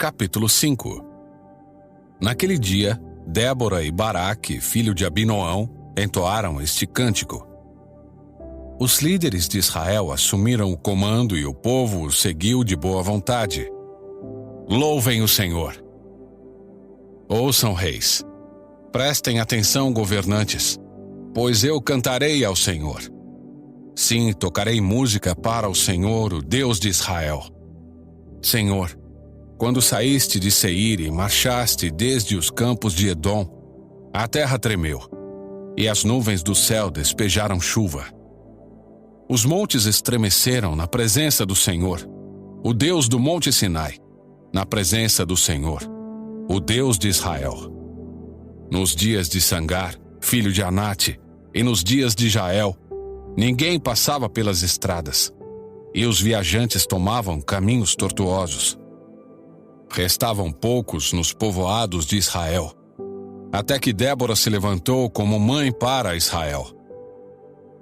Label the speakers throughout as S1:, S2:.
S1: Capítulo 5. Naquele dia, Débora e Baraque, filho de Abinoão, entoaram este cântico. Os líderes de Israel assumiram o comando e o povo o seguiu de boa vontade. Louvem o Senhor. Ouçam, reis. Prestem atenção, governantes, pois eu cantarei ao Senhor. Sim, tocarei música para o Senhor, o Deus de Israel. Senhor, quando saíste de Seir e marchaste desde os campos de Edom, a terra tremeu, e as nuvens do céu despejaram chuva. Os montes estremeceram na presença do Senhor, o Deus do Monte Sinai, na presença do Senhor, o Deus de Israel. Nos dias de Sangar, filho de Anate, e nos dias de Jael, ninguém passava pelas estradas, e os viajantes tomavam caminhos tortuosos. Restavam poucos nos povoados de Israel, até que Débora se levantou como mãe para Israel.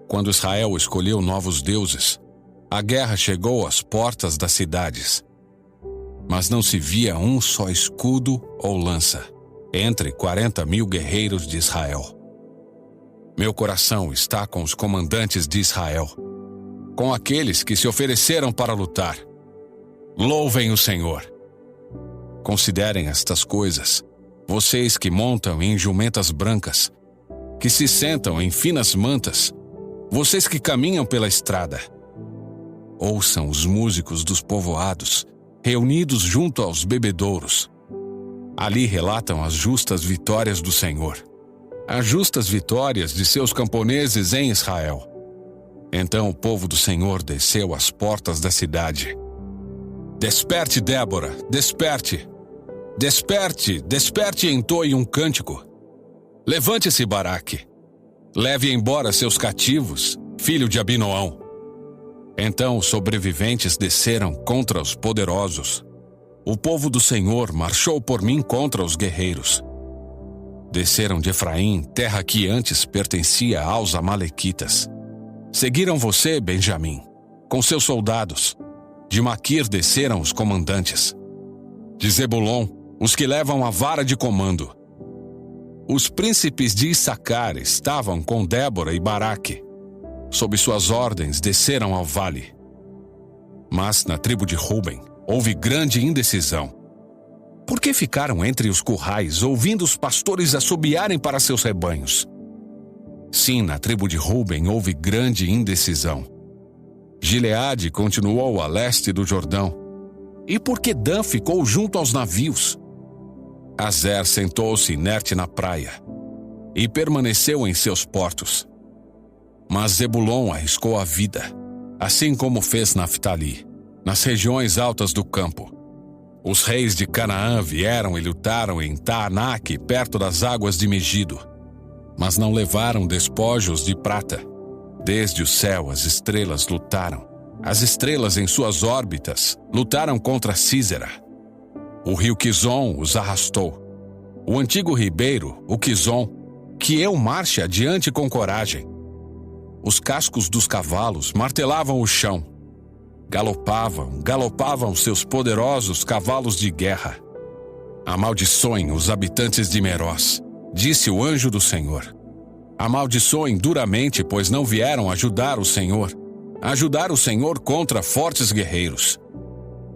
S1: Quando Israel escolheu novos deuses, a guerra chegou às portas das cidades. Mas não se via um só escudo ou lança entre 40.000 guerreiros de Israel. Meu coração está com os comandantes de Israel, com aqueles que se ofereceram para lutar. Louvem o Senhor. Considerem estas coisas, vocês que montam em jumentas brancas, que se sentam em finas mantas, vocês que caminham pela estrada. Ouçam os músicos dos povoados, reunidos junto aos bebedouros. Ali relatam as justas vitórias do Senhor, as justas vitórias de seus camponeses em Israel. Então o povo do Senhor desceu às portas da cidade. Desperte, Débora, desperte! Desperte, desperte e entoe um cântico. Levante-se, Baraque. Leve embora seus cativos, filho de Abinoão. Então os sobreviventes desceram contra os poderosos. O povo do Senhor marchou por mim contra os guerreiros. Desceram de Efraim, terra que antes pertencia aos amalequitas. Seguiram você, Benjamim, com seus soldados. De Maquir desceram os comandantes. De Zebulon, os que levam a vara de comando. Os príncipes de Issacar estavam com Débora e Baraque. Sob suas ordens desceram ao vale. Mas na tribo de Ruben houve grande indecisão. Por que ficaram entre os currais, ouvindo os pastores assobiarem para seus rebanhos? Sim, na tribo de Ruben houve grande indecisão. Gileade continuou a leste do Jordão. E por que Dan ficou junto aos navios? Azer sentou-se inerte na praia e permaneceu em seus portos. Mas Zebulon arriscou a vida, assim como fez Naftali, nas regiões altas do campo. Os reis de Canaã vieram e lutaram em Taanaque, perto das águas de Megido, mas não levaram despojos de prata. Desde o céu as estrelas lutaram. As estrelas em suas órbitas lutaram contra Sísera. O rio Quizon os arrastou. O antigo ribeiro, o Quizon, que eu marche adiante com coragem. Os cascos dos cavalos martelavam o chão. Galopavam seus poderosos cavalos de guerra. Amaldiçoem os habitantes de Merós, disse o anjo do Senhor. Amaldiçoem duramente, pois não vieram ajudar o Senhor contra fortes guerreiros.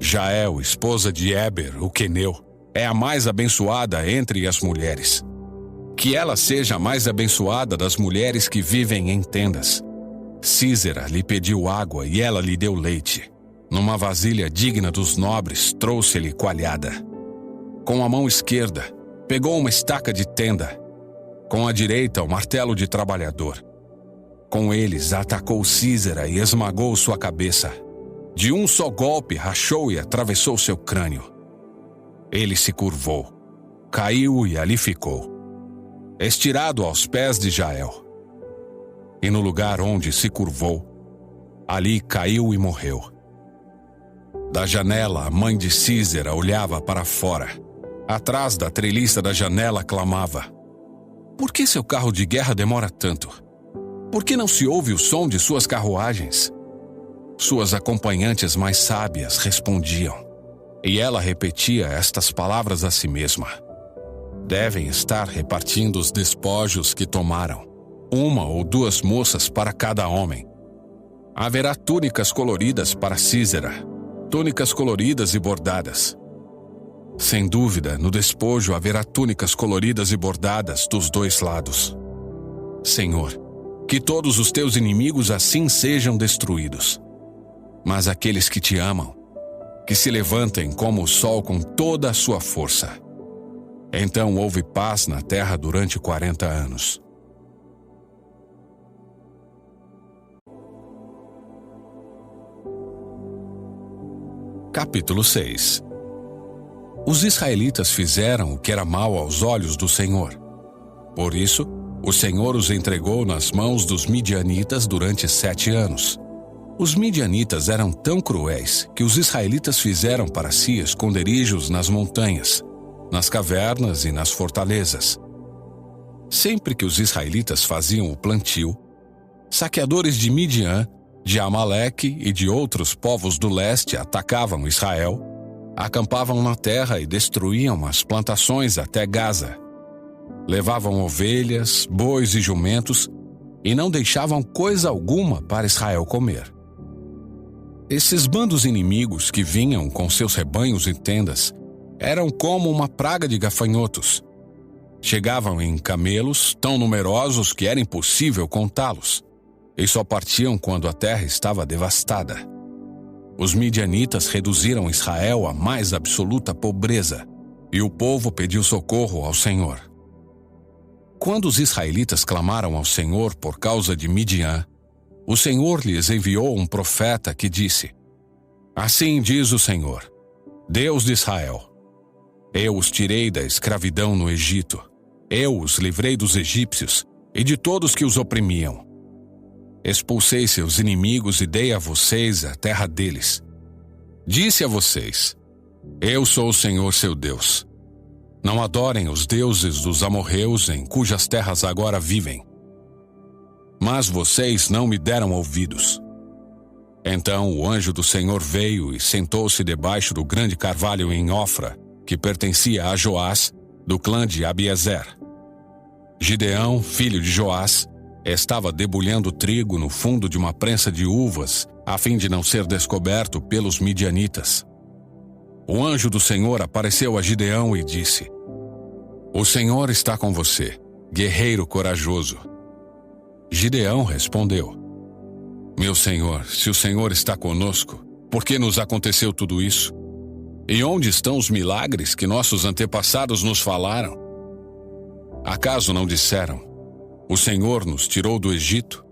S1: Jael, esposa de Eber, o queneu, é a mais abençoada entre as mulheres. Que ela seja a mais abençoada das mulheres que vivem em tendas. Sísera lhe pediu água e ela lhe deu leite. Numa vasilha digna dos nobres, trouxe-lhe coalhada. Com a mão esquerda, pegou uma estaca de tenda. Com a direita, o martelo de trabalhador. Com eles, atacou Sísera e esmagou sua cabeça. De um só golpe, rachou e atravessou seu crânio. Ele se curvou, caiu e ali ficou, estirado aos pés de Jael. E no lugar onde se curvou, ali caiu e morreu. Da janela, a mãe de Sísera olhava para fora. Atrás da treliça da janela clamava: por que seu carro de guerra demora tanto? Por que não se ouve o som de suas carruagens? Suas acompanhantes mais sábias respondiam: E ela repetia estas palavras a si mesma: devem estar repartindo os despojos que tomaram, 1 ou 2 moças para cada homem. Haverá túnicas coloridas para Sísera, túnicas coloridas e bordadas. Sem dúvida, no despojo haverá túnicas coloridas e bordadas dos 2 lados. Senhor, que todos os teus inimigos assim sejam destruídos. Mas aqueles que te amam, que se levantem como o sol com toda a sua força. Então houve paz na terra durante 40 anos. Capítulo 6. Os israelitas fizeram o que era mal aos olhos do Senhor. Por isso, o Senhor os entregou nas mãos dos midianitas durante 7 anos. Os midianitas eram tão cruéis que os israelitas fizeram para si esconderijos nas montanhas, nas cavernas e nas fortalezas. Sempre que os israelitas faziam o plantio, saqueadores de Midian, de Amaleque e de outros povos do leste atacavam Israel, acampavam na terra e destruíam as plantações até Gaza. Levavam ovelhas, bois e jumentos e não deixavam coisa alguma para Israel comer. Esses bandos inimigos que vinham com seus rebanhos e tendas eram como uma praga de gafanhotos. Chegavam em camelos tão numerosos que era impossível contá-los, e só partiam quando a terra estava devastada. Os midianitas reduziram Israel à mais absoluta pobreza, e o povo pediu socorro ao Senhor. Quando os israelitas clamaram ao Senhor por causa de Midian, o Senhor lhes enviou um profeta que disse: assim diz o Senhor, Deus de Israel: eu os tirei da escravidão no Egito, eu os livrei dos egípcios e de todos que os oprimiam. Expulsei seus inimigos e dei a vocês a terra deles. Disse a vocês: eu sou o Senhor seu Deus. Não adorem os deuses dos amorreus em cujas terras agora vivem. Mas vocês não me deram ouvidos. Então o anjo do Senhor veio e sentou-se debaixo do grande carvalho em Ofra, que pertencia a Joás, do clã de Abiezer. Gideão, filho de Joás, estava debulhando trigo no fundo de uma prensa de uvas, a fim de não ser descoberto pelos midianitas. O anjo do Senhor apareceu a Gideão e disse: o Senhor está com você, guerreiro corajoso. Gideão respondeu: meu Senhor, se o Senhor está conosco, por que nos aconteceu tudo isso? E onde estão os milagres que nossos antepassados nos falaram? Acaso não disseram: o Senhor nos tirou do Egito?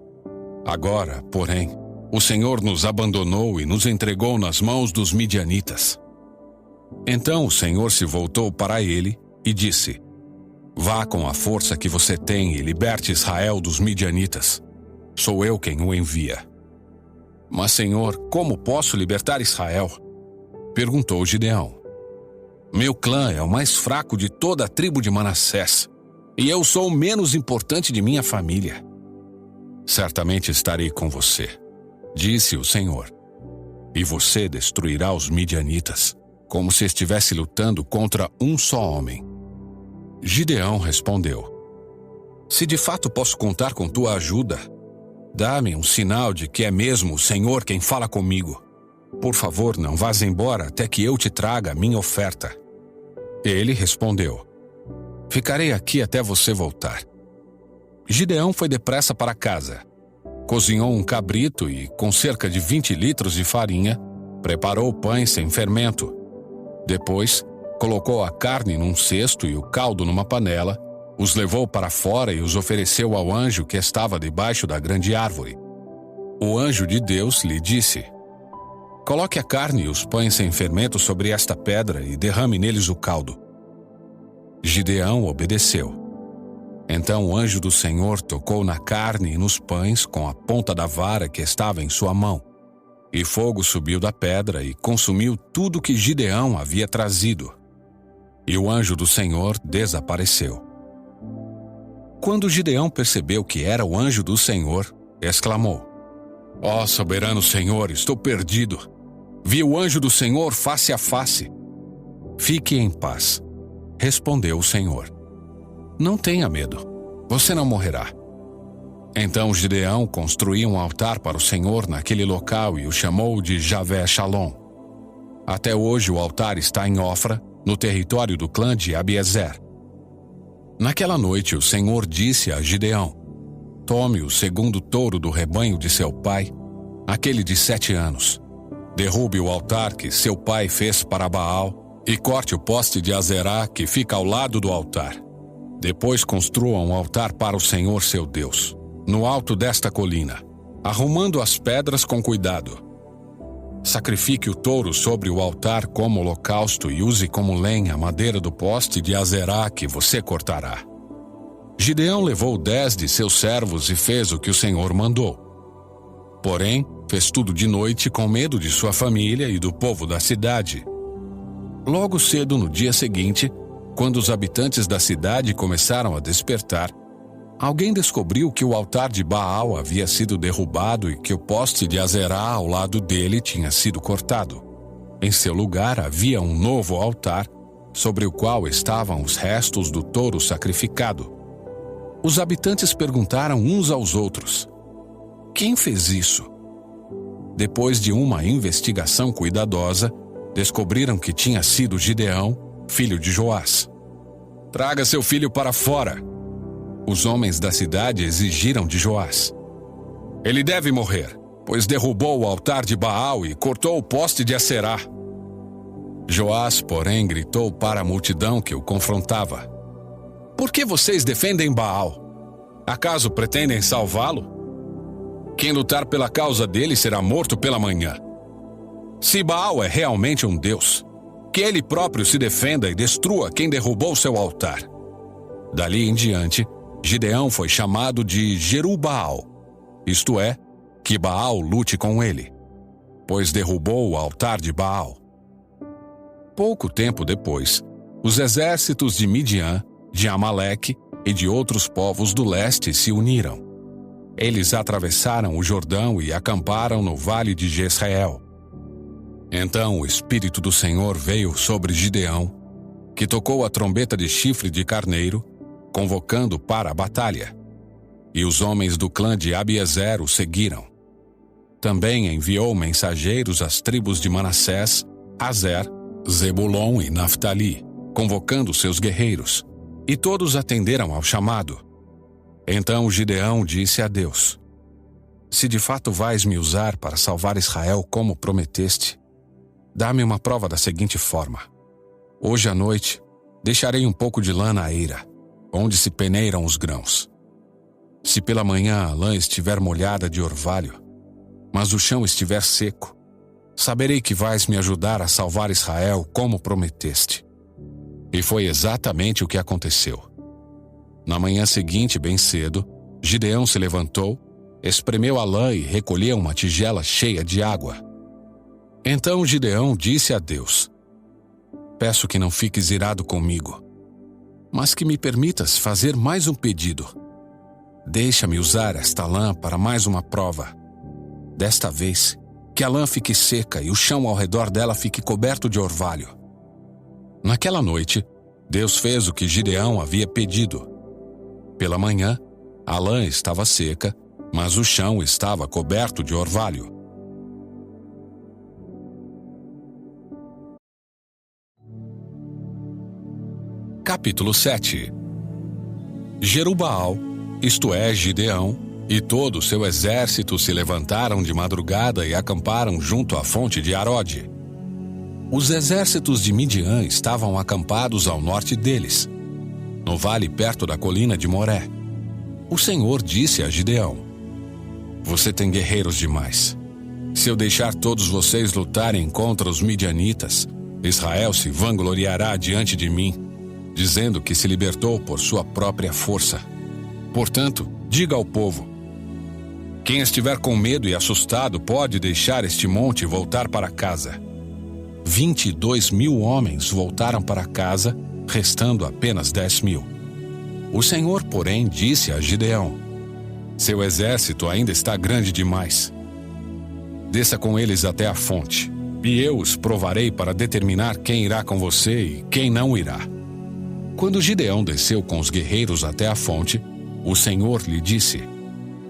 S1: Agora, porém, o Senhor nos abandonou e nos entregou nas mãos dos midianitas. Então o Senhor se voltou para ele e disse: vá com a força que você tem e liberte Israel dos midianitas. Sou eu quem o envia. Mas, Senhor, como posso libertar Israel? Perguntou Gideão. Meu clã é o mais fraco de toda a tribo de Manassés, e eu sou o menos importante de minha família. Certamente estarei com você, disse o Senhor, e você destruirá os midianitas, como se estivesse lutando contra um só homem. Gideão respondeu: se de fato posso contar com tua ajuda, dá-me um sinal de que é mesmo o Senhor quem fala comigo. Por favor, não vás embora até que eu te traga a minha oferta. Ele respondeu: ficarei aqui até você voltar. Gideão foi depressa para casa. Cozinhou um cabrito e, com cerca de 20 litros de farinha, preparou pães sem fermento. Depois, colocou a carne num cesto e o caldo numa panela, os levou para fora e os ofereceu ao anjo que estava debaixo da grande árvore. O anjo de Deus lhe disse: coloque a carne e os pães sem fermento sobre esta pedra e derrame neles o caldo. Gideão obedeceu. Então o anjo do Senhor tocou na carne e nos pães com a ponta da vara que estava em sua mão. E fogo subiu da pedra e consumiu tudo que Gideão havia trazido. E o anjo do Senhor desapareceu. Quando Gideão percebeu que era o anjo do Senhor, exclamou: ó soberano Senhor, estou perdido. Vi o anjo do Senhor face a face, Fique em paz. Respondeu o Senhor. Não tenha medo. Você não morrerá. Então Gideão construiu um altar para o Senhor naquele local e o chamou de Javé Shalom. Até hoje o altar está em Ofra, no território do clã de Abiezer. Naquela noite o Senhor disse a Gideão: tome o segundo touro do rebanho de seu pai, aquele de 7 anos. Derrube o altar que seu pai fez para Baal e corte o poste de Azerá que fica ao lado do altar. Depois construa um altar para o Senhor seu Deus, no alto desta colina, arrumando as pedras com cuidado. Sacrifique o touro sobre o altar como holocausto e use como lenha a madeira do poste de Azerá que você cortará. Gideão levou 10 de seus servos e fez o que o Senhor mandou. Porém, fez tudo de noite com medo de sua família e do povo da cidade. Logo cedo no dia seguinte, quando os habitantes da cidade começaram a despertar, alguém descobriu que o altar de Baal havia sido derrubado e que o poste de Azerá ao lado dele tinha sido cortado. Em seu lugar havia um novo altar, sobre o qual estavam os restos do touro sacrificado. Os habitantes perguntaram uns aos outros: quem fez isso? Depois de uma investigação cuidadosa, descobriram que tinha sido Gideão, filho de Joás. Traga seu filho para fora. Os homens da cidade exigiram de Joás. Ele deve morrer, pois derrubou o altar de Baal e cortou o poste de Aserá. Joás, porém, gritou para a multidão que o confrontava: por que vocês defendem Baal? Acaso pretendem salvá-lo? Quem lutar pela causa dele será morto pela manhã. Se Baal é realmente um deus, que ele próprio se defenda e destrua quem derrubou seu altar. Dali em diante, Gideão foi chamado de Jerubaal, isto é, que Baal lute com ele, pois derrubou o altar de Baal. Pouco tempo depois, os exércitos de Midian, de Amaleque e de outros povos do leste se uniram. Eles atravessaram o Jordão e acamparam no vale de Jezreel. Então o Espírito do Senhor veio sobre Gideão, que tocou a trombeta de chifre de carneiro, convocando para a batalha. E os homens do clã de Abiezer o seguiram. Também enviou mensageiros às tribos de Manassés, Azer, Zebulon e Naftali, convocando seus guerreiros, e todos atenderam ao chamado. Então Gideão disse a Deus: se de fato vais me usar para salvar Israel como prometeste, dá-me uma prova da seguinte forma: hoje à noite deixarei um pouco de lã na eira, onde se peneiram os grãos. Se pela manhã a lã estiver molhada de orvalho, mas o chão estiver seco, saberei que vais me ajudar a salvar Israel como prometeste. E foi exatamente o que aconteceu. Na manhã seguinte, bem cedo, Gideão se levantou, espremeu a lã e recolheu uma tigela cheia de água. Então Gideão disse a Deus: peço que não fiques irado comigo, mas que me permitas fazer mais um pedido. Deixa-me usar esta lã para mais uma prova. Desta vez, que a lã fique seca e o chão ao redor dela fique coberto de orvalho. Naquela noite, Deus fez o que Gideão havia pedido. Pela manhã, a lã estava seca, mas o chão estava coberto de orvalho. Capítulo 7. Jerubaal, isto é, Gideão, e todo o seu exército se levantaram de madrugada e acamparam junto à fonte de Arode. Os exércitos de Midian estavam acampados ao norte deles, no vale perto da colina de Moré. O Senhor disse a Gideão: você tem guerreiros demais. Se eu deixar todos vocês lutarem contra os midianitas, Israel se vangloriará diante de mim, dizendo que se libertou por sua própria força. Portanto, diga ao povo: quem estiver com medo e assustado pode deixar este monte e voltar para casa. 22.000 homens voltaram para casa, restando apenas 10.000. O Senhor, porém, disse a Gideão: seu exército ainda está grande demais. Desça com eles até a fonte. e eu os provarei para determinar quem irá com você e quem não irá. Quando Gideão desceu com os guerreiros até a fonte, o Senhor lhe disse: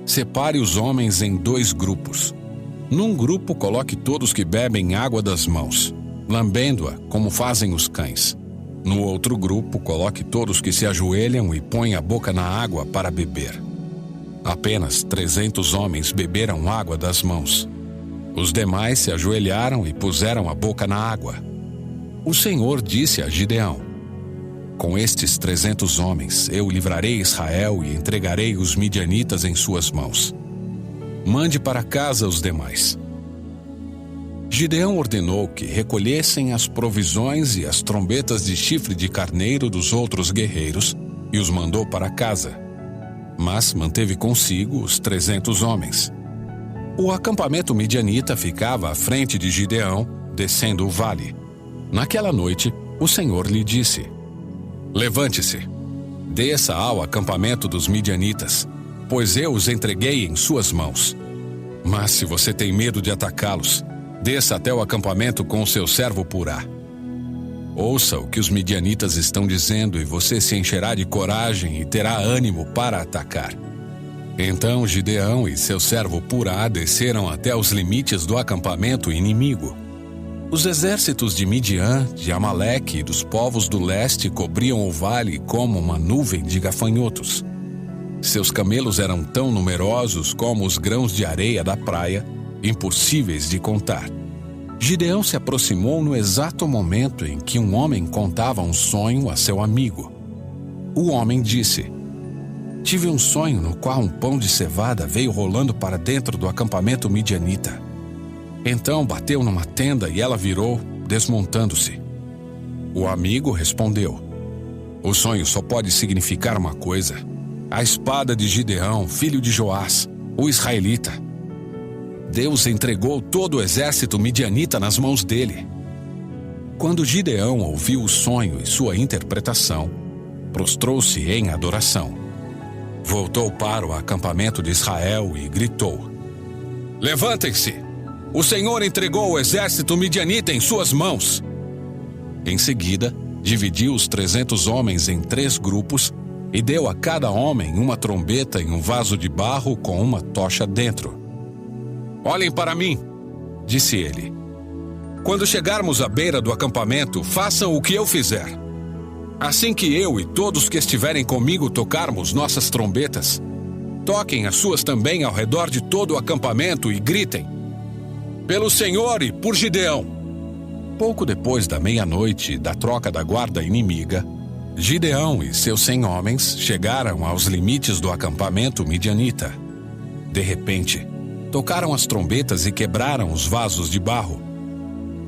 S1: separe os homens em 2 grupos. Num grupo coloque todos que bebem água das mãos, lambendo-a como fazem os cães. No outro grupo coloque todos que se ajoelham e põem a boca na água para beber. Apenas 300 homens beberam água das mãos. Os demais se ajoelharam e puseram a boca na água. O Senhor disse a Gideão: com estes 300 homens eu livrarei Israel e entregarei os midianitas em suas mãos. Mande para casa os demais. Gideão ordenou que recolhessem as provisões e as trombetas de chifre de carneiro dos outros guerreiros e os mandou para casa. Mas manteve consigo os 300 homens. O acampamento midianita ficava à frente de Gideão, descendo o vale. Naquela noite, o Senhor lhe disse: levante-se, desça ao acampamento dos midianitas, pois eu os entreguei em suas mãos. Mas se você tem medo de atacá-los, desça até o acampamento com o seu servo Purá. Ouça o que os midianitas estão dizendo e você se encherá de coragem e terá ânimo para atacar. Então Gideão e seu servo Purá desceram até os limites do acampamento inimigo. Os exércitos de Midian, de Amaleque e dos povos do leste cobriam o vale como uma nuvem de gafanhotos. Seus camelos eram tão numerosos como os grãos de areia da praia, impossíveis de contar. Gideão se aproximou no exato momento em que um homem contava um sonho a seu amigo. O homem disse: tive um sonho no qual um pão de cevada veio rolando para dentro do acampamento midianita. Então bateu numa tenda e ela virou, desmontando-se. O amigo respondeu: o sonho só pode significar uma coisa: a espada de Gideão, filho de Joás, o israelita. Deus entregou todo o exército midianita nas mãos dele. Quando Gideão ouviu o sonho e sua interpretação, prostrou-se em adoração. Voltou para o acampamento de Israel e gritou: levantem-se! O Senhor entregou o exército midianita em suas mãos. Em seguida, dividiu os 300 homens em 3 grupos e deu a cada homem uma trombeta em um vaso de barro com uma tocha dentro. Olhem para mim, disse ele. Quando chegarmos à beira do acampamento, façam o que eu fizer. Assim que eu e todos que estiverem comigo tocarmos nossas trombetas, toquem as suas também ao redor de todo o acampamento e gritem: pelo Senhor e por Gideão. Pouco depois da meia-noite da troca da guarda inimiga, Gideão e seus 100 homens chegaram aos limites do acampamento midianita. De repente, tocaram as trombetas e quebraram os vasos de barro.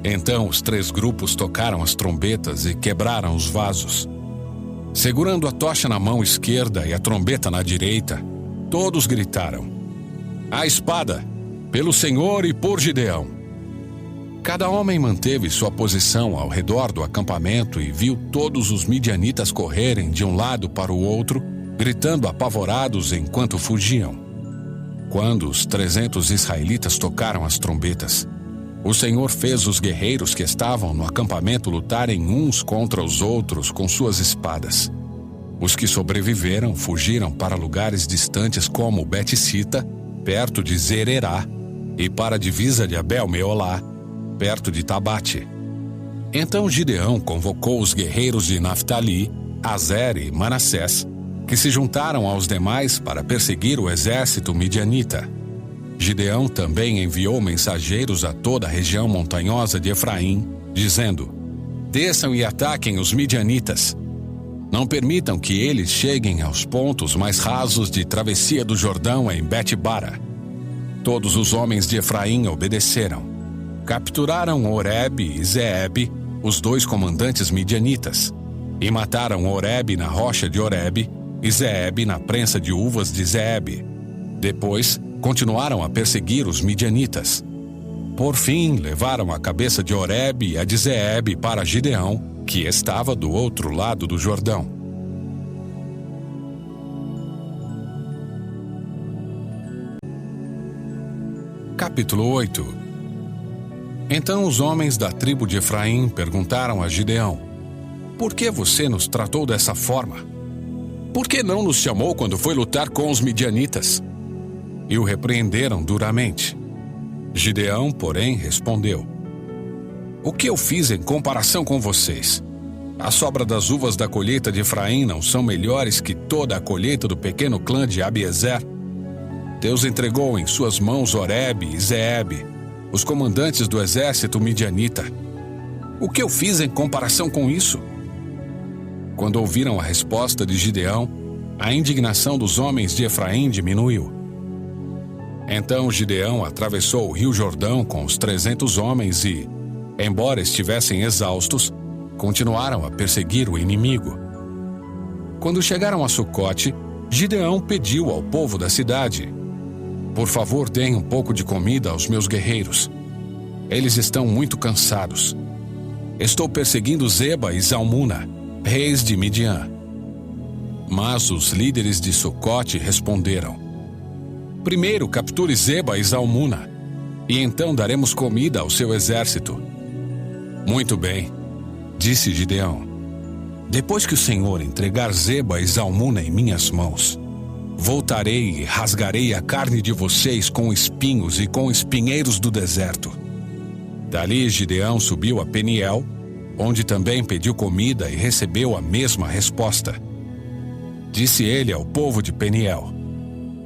S1: Então os 3 grupos tocaram as trombetas e quebraram os vasos. Segurando a tocha na mão esquerda e a trombeta na direita, todos gritaram: a espada, pelo Senhor e por Gideão. Cada homem manteve sua posição ao redor do acampamento e viu todos os midianitas correrem de um lado para o outro, gritando apavorados enquanto fugiam. Quando os 300 israelitas tocaram as trombetas, o Senhor fez os guerreiros que estavam no acampamento lutarem uns contra os outros com suas espadas. Os que sobreviveram fugiram para lugares distantes como Bet-Sita, perto de Zererá, e para a divisa de Abel-Meolá, perto de Tabate. Então Gideão convocou os guerreiros de Naftali, Azer e Manassés, que se juntaram aos demais para perseguir o exército midianita. Gideão também enviou mensageiros a toda a região montanhosa de Efraim, dizendo: desçam e ataquem os midianitas. Não permitam que eles cheguem aos pontos mais rasos de travessia do Jordão em Bet-Bara. Todos os homens de Efraim obedeceram. Capturaram Oreb e Zeeb, os 2 comandantes midianitas, e mataram Oreb na rocha de Oreb e Zeeb na prensa de uvas de Zeeb. Depois, continuaram a perseguir os midianitas. Por fim, levaram a cabeça de Oreb e a de Zeeb para Gideão, que estava do outro lado do Jordão. Capítulo 8. Então os homens da tribo de Efraim perguntaram a Gideão: por que você nos tratou dessa forma? Por que não nos chamou quando foi lutar com os midianitas? E o repreenderam duramente. Gideão, porém, respondeu: o que eu fiz em comparação com vocês? A sobra das uvas da colheita de Efraim não são melhores que toda a colheita do pequeno clã de Abiezer? Deus entregou em suas mãos Oreb e Zeebe, os comandantes do exército midianita. O que eu fiz em comparação com isso? Quando ouviram a resposta de Gideão, a indignação dos homens de Efraim diminuiu. Então Gideão atravessou o rio Jordão com os 300 homens e, embora estivessem exaustos, continuaram a perseguir o inimigo. Quando chegaram a Sucote, Gideão pediu ao povo da cidade: por favor, deem um pouco de comida aos meus guerreiros. Eles estão muito cansados. Estou perseguindo Zeba e Zalmuna, reis de Midian. Mas os líderes de Sucote responderam: primeiro capture Zeba e Zalmuna, e então daremos comida ao seu exército. Muito bem, disse Gideão. Depois que o Senhor entregar Zeba e Zalmuna em minhas mãos, voltarei e rasgarei a carne de vocês com espinhos e com espinheiros do deserto. Dali Gideão subiu a Peniel, onde também pediu comida e recebeu a mesma resposta. Disse ele ao povo de Peniel: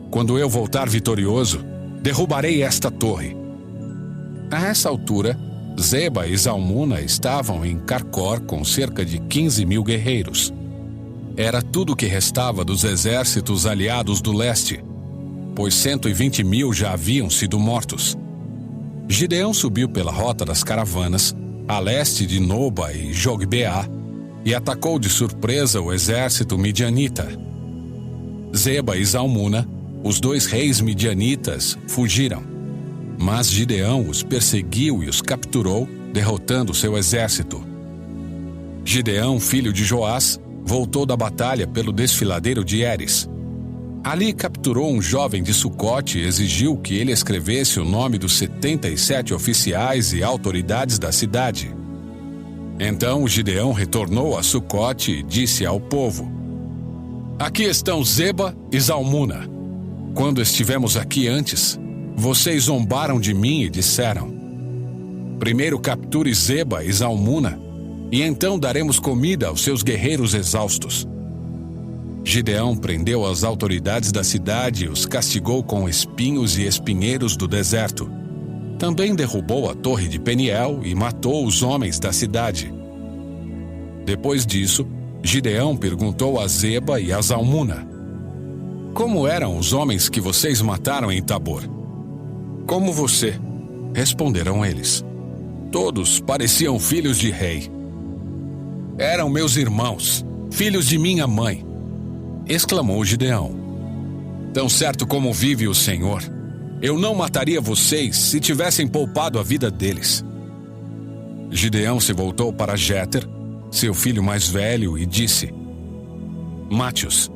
S1: quando eu voltar vitorioso, derrubarei esta torre. A essa altura, Zeba e Zalmuna estavam em Carcor com cerca de 15.000 guerreiros. Era tudo o que restava dos exércitos aliados do leste, pois 120.000 já haviam sido mortos. Gideão subiu pela rota das caravanas, a leste de Noba e Jogbeá, e atacou de surpresa o exército midianita. Zeba e Zalmuna, os 2 reis midianitas, fugiram, mas Gideão os perseguiu e os capturou, derrotando seu exército. Gideão, filho de Joás, voltou da batalha pelo desfiladeiro de Heres. Ali capturou um jovem de Sucote e exigiu que ele escrevesse o nome dos 77 oficiais e autoridades da cidade. Então Gideão retornou a Sucote e disse ao povo: aqui estão Zeba e Zalmuna. Quando estivemos aqui antes, vocês zombaram de mim e disseram: primeiro capture Zeba e Zalmuna, e então daremos comida aos seus guerreiros exaustos. Gideão prendeu as autoridades da cidade e os castigou com espinhos e espinheiros do deserto. Também derrubou a torre de Peniel e matou os homens da cidade. Depois disso, Gideão perguntou a Zeba e a Zalmuna: como eram os homens que vocês mataram em Tabor? Como você, responderam eles. Todos pareciam filhos de rei. Eram meus irmãos, filhos de minha mãe, exclamou Gideão. Tão certo como vive o Senhor, eu não mataria vocês se tivessem poupado a vida deles. Gideão se voltou para Jéter, seu filho mais velho, e disse: mate-os.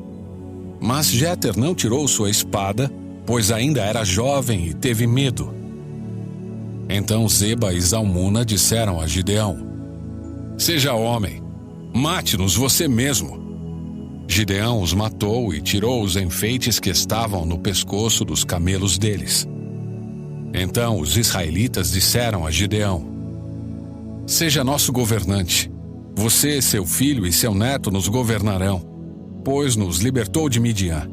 S1: Mas Jéter não tirou sua espada, pois ainda era jovem e teve medo. Então Zeba e Zalmuna disseram a Gideão: seja homem, mate-nos você mesmo. Gideão os matou e tirou os enfeites que estavam no pescoço dos camelos deles. Então os israelitas disseram a Gideão: seja nosso governante. Você, seu filho e seu neto nos governarão, pois nos libertou de Midian.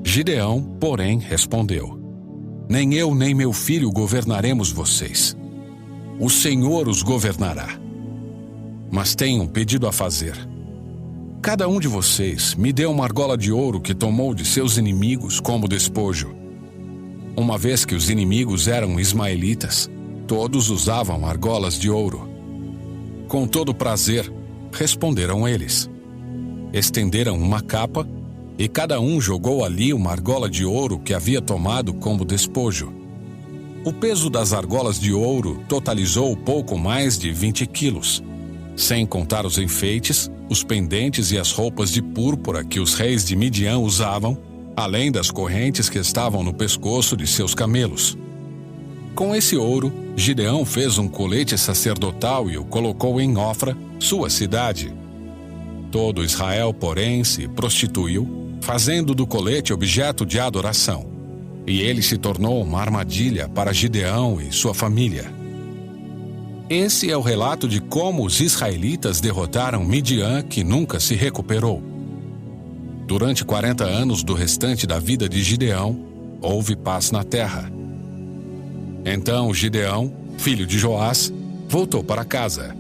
S1: Gideão, porém, respondeu: nem eu nem meu filho governaremos vocês. O Senhor os governará. Mas tenho um pedido a fazer. Cada um de vocês me dê uma argola de ouro que tomou de seus inimigos como despojo. Uma vez que os inimigos eram ismaelitas, todos usavam argolas de ouro. Com todo prazer, responderam eles. Estenderam uma capa e cada um jogou ali uma argola de ouro que havia tomado como despojo. O peso das argolas de ouro totalizou pouco mais de 20 quilos, sem contar os enfeites, os pendentes e as roupas de púrpura que os reis de Midian usavam, além das correntes que estavam no pescoço de seus camelos. Com esse ouro, Gideão fez um colete sacerdotal e o colocou em Ofra, sua cidade. Todo Israel, porém, se prostituiu, fazendo do colete objeto de adoração. E ele se tornou uma armadilha para Gideão e sua família. Esse é o relato de como os israelitas derrotaram Midian, que nunca se recuperou. Durante 40 anos do restante da vida de Gideão, houve paz na terra. Então Gideão, filho de Joás, voltou para casa.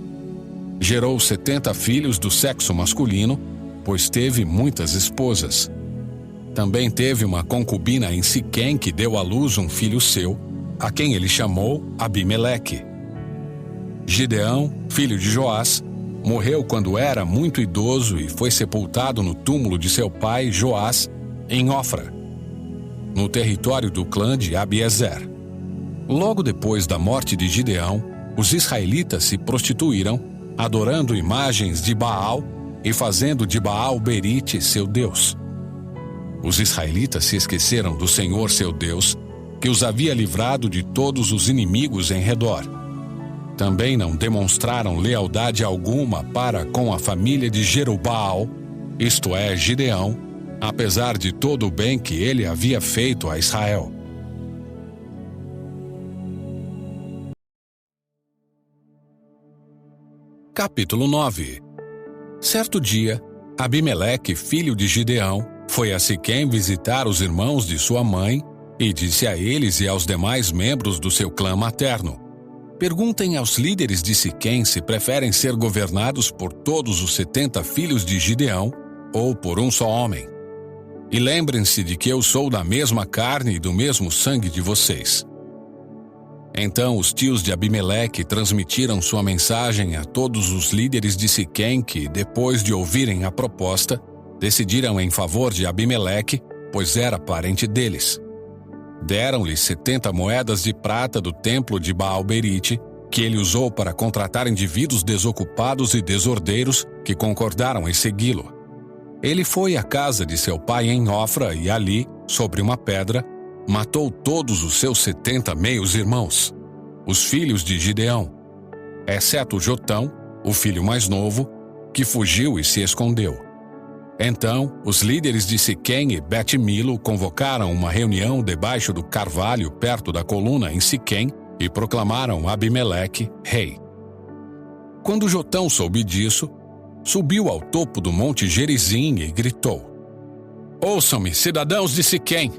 S1: Gerou 70 filhos do sexo masculino, pois teve muitas esposas. Também teve uma concubina em Siquém que deu à luz um filho seu, a quem ele chamou Abimeleque. Gideão, filho de Joás, morreu quando era muito idoso e foi sepultado no túmulo de seu pai Joás, em Ofra, no território do clã de Abiezer. Logo depois da morte de Gideão, os israelitas se prostituíram, adorando imagens de Baal e fazendo de Baal Berite seu Deus. Os israelitas se esqueceram do Senhor seu Deus, que os havia livrado de todos os inimigos em redor. Também não demonstraram lealdade alguma para com a família de Jerubaal, isto é, Gideão, apesar de todo o bem que ele havia feito a Israel. Capítulo 9. Certo dia, Abimeleque, filho de Gideão, foi a Siquém visitar os irmãos de sua mãe e disse a eles e aos demais membros do seu clã materno: perguntem aos líderes de Siquém se preferem ser governados por todos os 70 filhos de Gideão ou por um só homem. E lembrem-se de que eu sou da mesma carne e do mesmo sangue de vocês. Então os tios de Abimeleque transmitiram sua mensagem a todos os líderes de Siquém que, depois de ouvirem a proposta, decidiram em favor de Abimeleque, pois era parente deles. Deram-lhe 70 moedas de prata do templo de Baal-Berite, que ele usou para contratar indivíduos desocupados e desordeiros que concordaram em segui-lo. Ele foi à casa de seu pai em Ofra e ali, sobre uma pedra, matou todos os seus 70 meios-irmãos, os filhos de Gideão, exceto Jotão, o filho mais novo, que fugiu e se escondeu. Então, os líderes de Siquém e Bet-Milo convocaram uma reunião debaixo do carvalho perto da coluna em Siquém e proclamaram Abimeleque rei. Quando Jotão soube disso, subiu ao topo do monte Gerizim e gritou: ouçam-me, cidadãos de Siquém!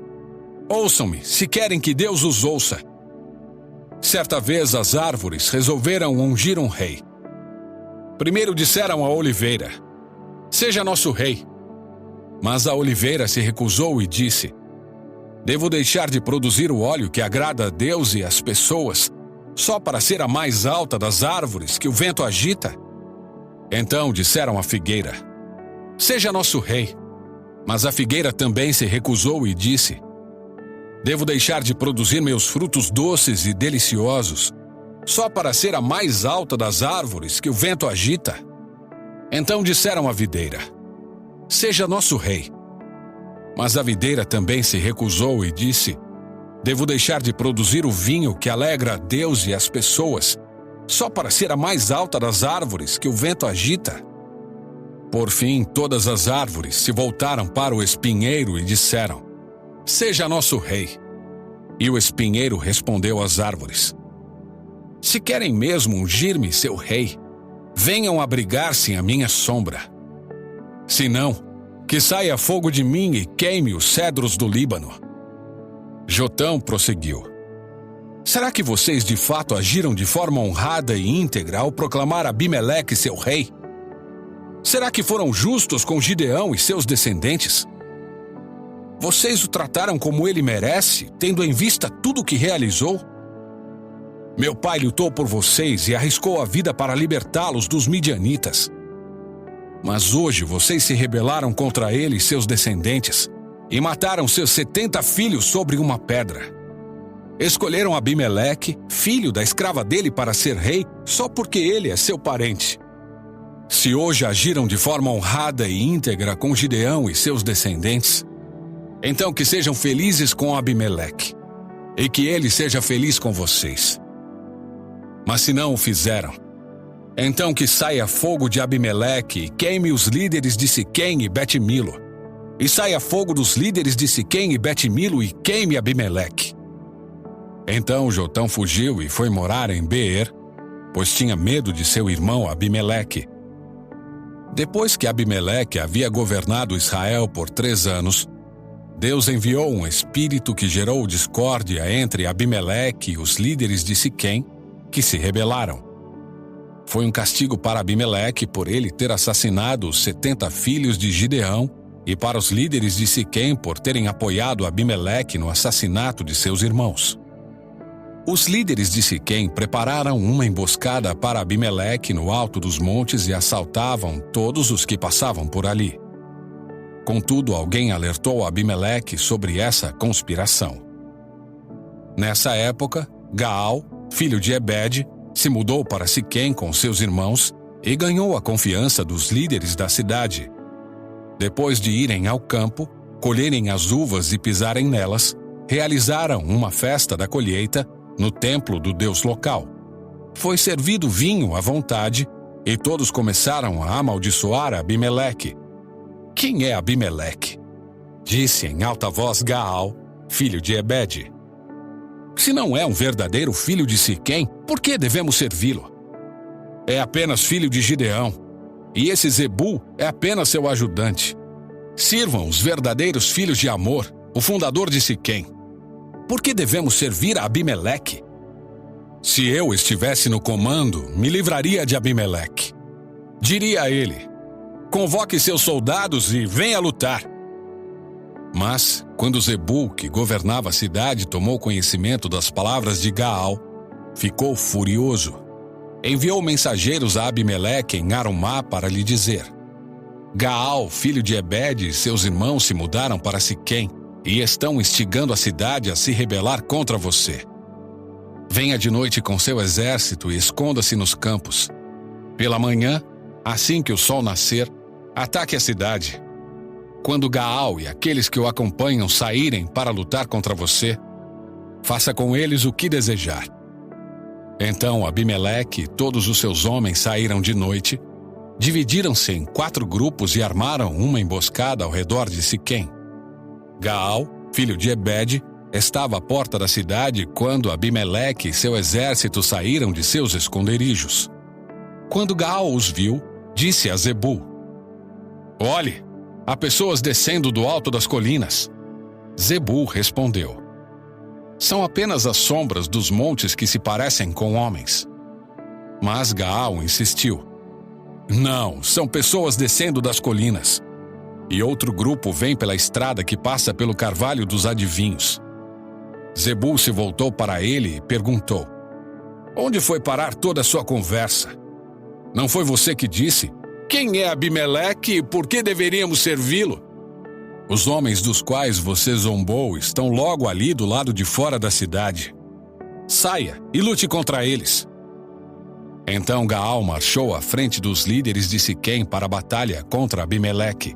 S1: Ouçam-me, se querem que Deus os ouça. Certa vez as árvores resolveram ungir um rei. Primeiro disseram à oliveira: seja nosso rei. Mas a oliveira se recusou e disse: devo deixar de produzir o óleo que agrada a Deus e às pessoas, só para ser a mais alta das árvores que o vento agita? Então disseram à figueira: seja nosso rei. Mas a figueira também se recusou e disse: devo deixar de produzir meus frutos doces e deliciosos, só para ser a mais alta das árvores que o vento agita? Então disseram à videira: seja nosso rei. Mas a videira também se recusou e disse: devo deixar de produzir o vinho que alegra a Deus e as pessoas, só para ser a mais alta das árvores que o vento agita? Por fim, todas as árvores se voltaram para o espinheiro e disseram: seja nosso rei. E o espinheiro respondeu às árvores: se querem mesmo ungir-me seu rei, venham abrigar-se à minha sombra. Se não, que saia fogo de mim e queime os cedros do Líbano. Jotão prosseguiu: será que vocês de fato agiram de forma honrada e íntegra ao proclamar Abimeleque seu rei? Será que foram justos com Gideão e seus descendentes? Vocês o trataram como ele merece, tendo em vista tudo o que realizou? Meu pai lutou por vocês e arriscou a vida para libertá-los dos midianitas. Mas hoje vocês se rebelaram contra ele e seus descendentes e mataram seus 70 filhos sobre uma pedra. Escolheram Abimeleque, filho da escrava dele, para ser rei só porque ele é seu parente. Se hoje agiram de forma honrada e íntegra com Gideão e seus descendentes, então que sejam felizes com Abimeleque, e que ele seja feliz com vocês. Mas se não o fizeram, então que saia fogo de Abimeleque e queime os líderes de Siquém e Bet-Milo. E saia fogo dos líderes de Siquém e Bet-Milo e queime Abimeleque. Então Jotão fugiu e foi morar em Beer, pois tinha medo de seu irmão Abimeleque. Depois que Abimeleque havia governado Israel por 3 anos, Deus enviou um espírito que gerou discórdia entre Abimeleque e os líderes de Siquém, que se rebelaram. Foi um castigo para Abimeleque por ele ter assassinado os 70 filhos de Gideão e para os líderes de Siquém por terem apoiado Abimeleque no assassinato de seus irmãos. Os líderes de Siquém prepararam uma emboscada para Abimeleque no alto dos montes e assaltavam todos os que passavam por ali. Contudo, alguém alertou Abimeleque sobre essa conspiração. Nessa época, Gaal, filho de Ebed, se mudou para Siquém com seus irmãos e ganhou a confiança dos líderes da cidade. Depois de irem ao campo, colherem as uvas e pisarem nelas, realizaram uma festa da colheita no templo do deus local. Foi servido vinho à vontade e todos começaram a amaldiçoar Abimeleque. Quem é Abimeleque? Disse em alta voz Gaal, filho de Ebed. Se não é um verdadeiro filho de Siquém, por que devemos servi-lo? É apenas filho de Gideão, e esse Zebul é apenas seu ajudante. Sirvam os verdadeiros filhos de Amor, o fundador de Siquém. Por que devemos servir a Abimeleque? Se eu estivesse no comando, me livraria de Abimeleque. Diria a ele: convoque seus soldados e venha lutar. Mas, quando Zebul, que governava a cidade, tomou conhecimento das palavras de Gaal, ficou furioso. Enviou mensageiros a Abimeleque em Arumá para lhe dizer: Gaal, filho de Ebed, e seus irmãos se mudaram para Siquém e estão instigando a cidade a se rebelar contra você. Venha de noite com seu exército e esconda-se nos campos. Pela manhã, assim que o sol nascer, ataque a cidade. Quando Gaal e aqueles que o acompanham saírem para lutar contra você, faça com eles o que desejar. Então Abimeleque e todos os seus homens saíram de noite, dividiram-se em 4 grupos e armaram uma emboscada ao redor de Siquém. Gaal, filho de Ebed, estava à porta da cidade quando Abimeleque e seu exército saíram de seus esconderijos. Quando Gaal os viu, disse a Zebul: Olhe, há pessoas descendo do alto das colinas. Zebul respondeu: São apenas as sombras dos montes que se parecem com homens. Mas Gaal insistiu: Não, são pessoas descendo das colinas. E outro grupo vem pela estrada que passa pelo carvalho dos adivinhos. Zebul se voltou para ele e perguntou: Onde foi parar toda a sua conversa? Não foi você que disse: Quem é Abimeleque e por que deveríamos servi-lo? Os homens dos quais você zombou estão logo ali do lado de fora da cidade. Saia e lute contra eles. Então Gaal marchou à frente dos líderes de Siquém para a batalha contra Abimeleque.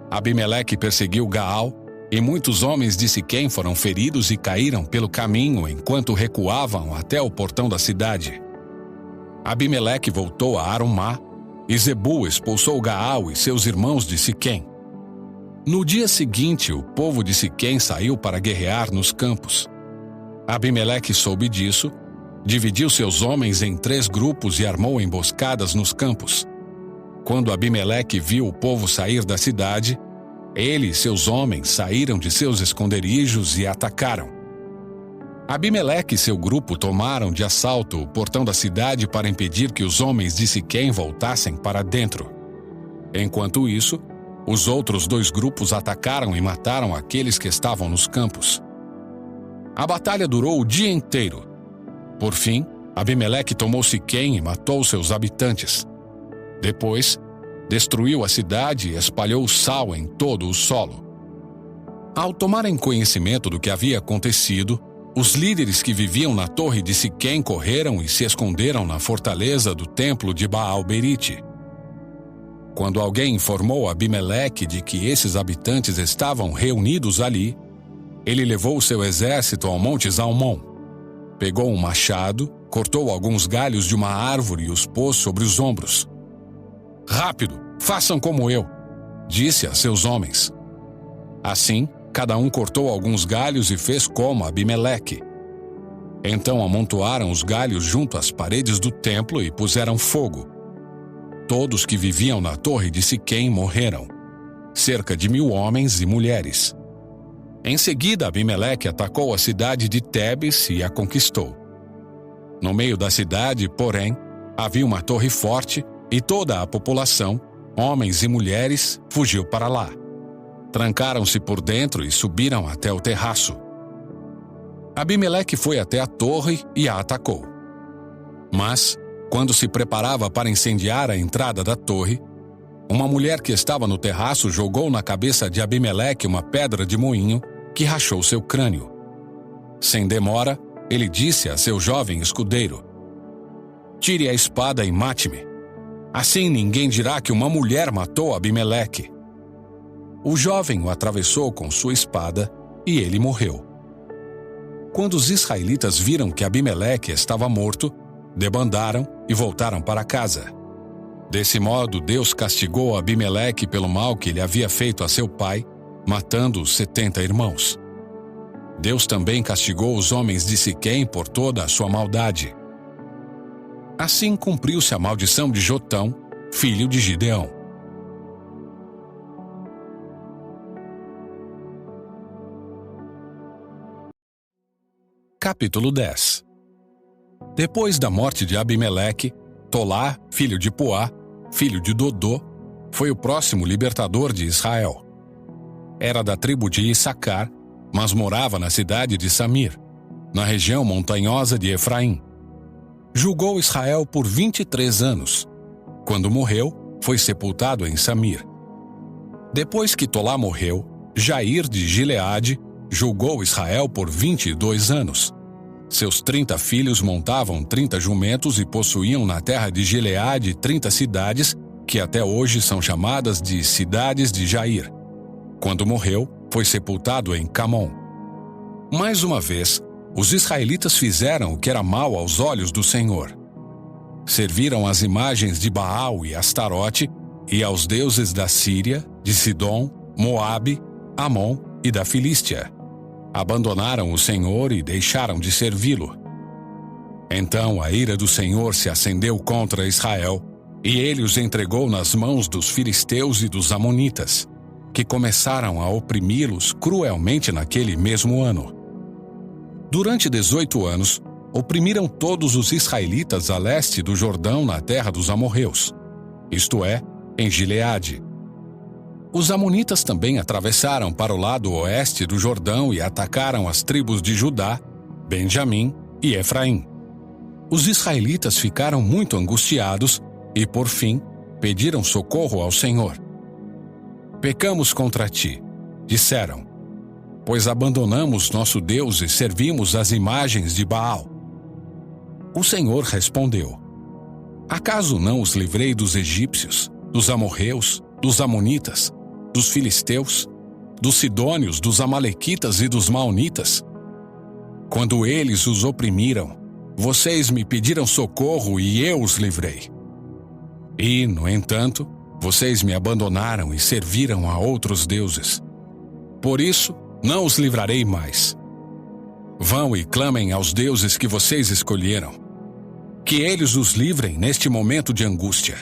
S1: Abimeleque perseguiu Gaal e muitos homens de Siquém foram feridos e caíram pelo caminho enquanto recuavam até o portão da cidade. Abimeleque voltou a Arumá e Zebul expulsou Gaal e seus irmãos de Siquém. No dia seguinte, o povo de Siquém saiu para guerrear nos campos. Abimeleque soube disso, dividiu seus homens em 3 grupos e armou emboscadas nos campos. Quando Abimeleque viu o povo sair da cidade, ele e seus homens saíram de seus esconderijos e atacaram. Abimeleque e seu grupo tomaram de assalto o portão da cidade para impedir que os homens de Siquém voltassem para dentro. Enquanto isso, os outros 2 grupos atacaram e mataram aqueles que estavam nos campos. A batalha durou o dia inteiro. Por fim, Abimeleque tomou Siquém e matou seus habitantes. Depois, destruiu a cidade e espalhou sal em todo o solo. Ao tomarem conhecimento do que havia acontecido, os líderes que viviam na torre de Siquém correram e se esconderam na fortaleza do templo de Baal-Berite. Quando alguém informou Abimeleque de que esses habitantes estavam reunidos ali, ele levou seu exército ao Monte Zalmon. Pegou um machado, cortou alguns galhos de uma árvore e os pôs sobre os ombros. "Rápido, façam como eu", disse a seus homens. Assim, cada um cortou alguns galhos e fez como Abimeleque. Então amontoaram os galhos junto às paredes do templo e puseram fogo. Todos que viviam na torre de Siquém morreram, cerca de 1.000 homens e mulheres. Em seguida, Abimeleque atacou a cidade de Tebes e a conquistou. No meio da cidade, porém, havia uma torre forte e toda a população, homens e mulheres, fugiu para lá. Trancaram-se por dentro e subiram até o terraço. Abimeleque foi até a torre e a atacou. Mas, quando se preparava para incendiar a entrada da torre, uma mulher que estava no terraço jogou na cabeça de Abimeleque uma pedra de moinho que rachou seu crânio. Sem demora, ele disse a seu jovem escudeiro: "Tire a espada e mate-me. Assim ninguém dirá que uma mulher matou Abimeleque." O jovem o atravessou com sua espada e ele morreu. Quando os israelitas viram que Abimeleque estava morto, debandaram e voltaram para casa. Desse modo, Deus castigou Abimeleque pelo mal que ele havia feito a seu pai, matando os 70 irmãos. Deus também castigou os homens de Siquém por toda a sua maldade. Assim cumpriu-se a maldição de Jotão, filho de Gideão. Capítulo 10. Depois da morte de Abimeleque, Tolá, filho de Puá, filho de Dodô, foi o próximo libertador de Israel. Era da tribo de Issacar, mas morava na cidade de Samir, na região montanhosa de Efraim. Julgou Israel por 23 anos. Quando morreu, foi sepultado em Samir. Depois que Tolá morreu, Jair de Gileade julgou Israel por 22 anos. Seus 30 filhos montavam 30 jumentos e possuíam na terra de Gileade 30 cidades, que até hoje são chamadas de cidades de Jair. Quando morreu, foi sepultado em Camon. Mais uma vez, os israelitas fizeram o que era mal aos olhos do Senhor. Serviram às imagens de Baal e Astarote e aos deuses da Síria, de Sidom, Moabe, Amon e da Filístia. Abandonaram o Senhor e deixaram de servi-lo. Então a ira do Senhor se acendeu contra Israel, e ele os entregou nas mãos dos filisteus e dos amonitas, que começaram a oprimi-los cruelmente naquele mesmo ano. Durante 18 anos, oprimiram todos os israelitas a leste do Jordão na terra dos amorreus, isto é, em Gileade. Os amonitas também atravessaram para o lado oeste do Jordão e atacaram as tribos de Judá, Benjamim e Efraim. Os israelitas ficaram muito angustiados e, por fim, pediram socorro ao Senhor. "Pecamos contra ti", disseram, "pois abandonamos nosso Deus e servimos as imagens de Baal." O Senhor respondeu: "Acaso não os livrei dos egípcios, dos amorreus, dos amonitas, dos filisteus, dos sidônios, dos amalequitas e dos maonitas? Quando eles os oprimiram, vocês me pediram socorro e eu os livrei. E, no entanto, vocês me abandonaram e serviram a outros deuses. Por isso, não os livrarei mais. Vão e clamem aos deuses que vocês escolheram. Que eles os livrem neste momento de angústia."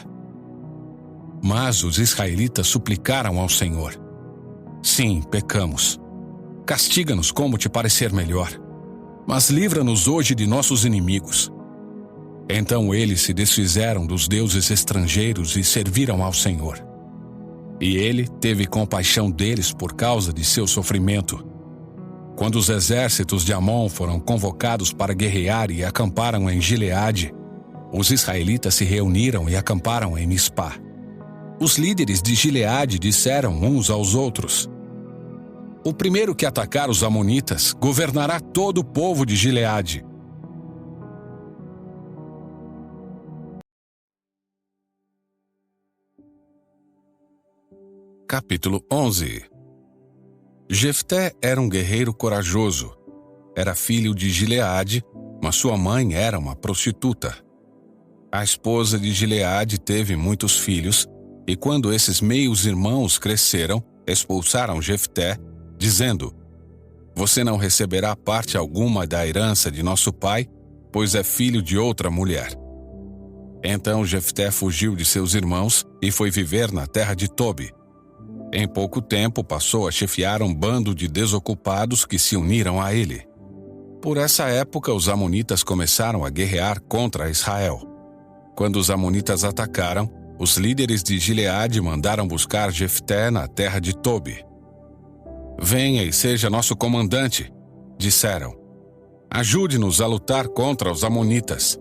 S1: Mas os israelitas suplicaram ao Senhor: "Sim, pecamos. Castiga-nos como te parecer melhor, mas livra-nos hoje de nossos inimigos." Então eles se desfizeram dos deuses estrangeiros e serviram ao Senhor. E ele teve compaixão deles por causa de seu sofrimento. Quando os exércitos de Amon foram convocados para guerrear e acamparam em Gileade, os israelitas se reuniram e acamparam em Mispá. Os líderes de Gileade disseram uns aos outros: "O primeiro que atacar os amonitas governará todo o povo de Gileade." Capítulo 11. Jefté era um guerreiro corajoso. Era filho de Gileade, mas sua mãe era uma prostituta. A esposa de Gileade teve muitos filhos, e quando esses meios-irmãos cresceram, expulsaram Jefté, dizendo: Você não receberá parte alguma da herança de nosso pai, pois é filho de outra mulher. Então Jefté fugiu de seus irmãos e foi viver na terra de Tobi. Em pouco tempo passou a chefiar um bando de desocupados que se uniram a ele. Por essa época, os amonitas começaram a guerrear contra Israel. Quando os amonitas atacaram, os líderes de Gileade mandaram buscar Jefté na terra de Tobi. Venha e seja nosso comandante, disseram. Ajude-nos a lutar contra os amonitas.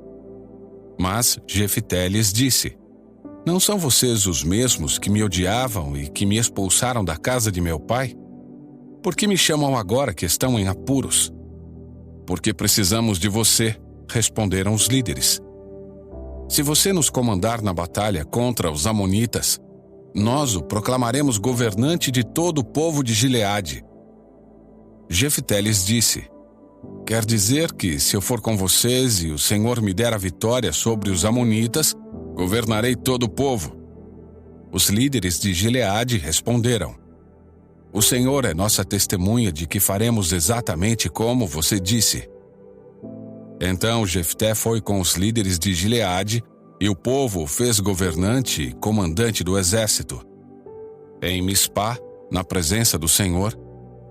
S1: Mas Jefté lhes disse: Não são vocês os mesmos que me odiavam e que me expulsaram da casa de meu pai? Por que me chamam agora que estão em apuros? Porque precisamos de você, responderam os líderes. Se você nos comandar na batalha contra os amonitas, nós o proclamaremos governante de todo o povo de Gileade. Jefté lhes disse: Quer dizer que, se eu for com vocês e o Senhor me der a vitória sobre os amonitas, governarei todo o povo. Os líderes de Gileade responderam: O Senhor é nossa testemunha de que faremos exatamente como você disse. Então Jefté foi com os líderes de Gileade, e o povo o fez governante e comandante do exército. Em Mispá, na presença do Senhor,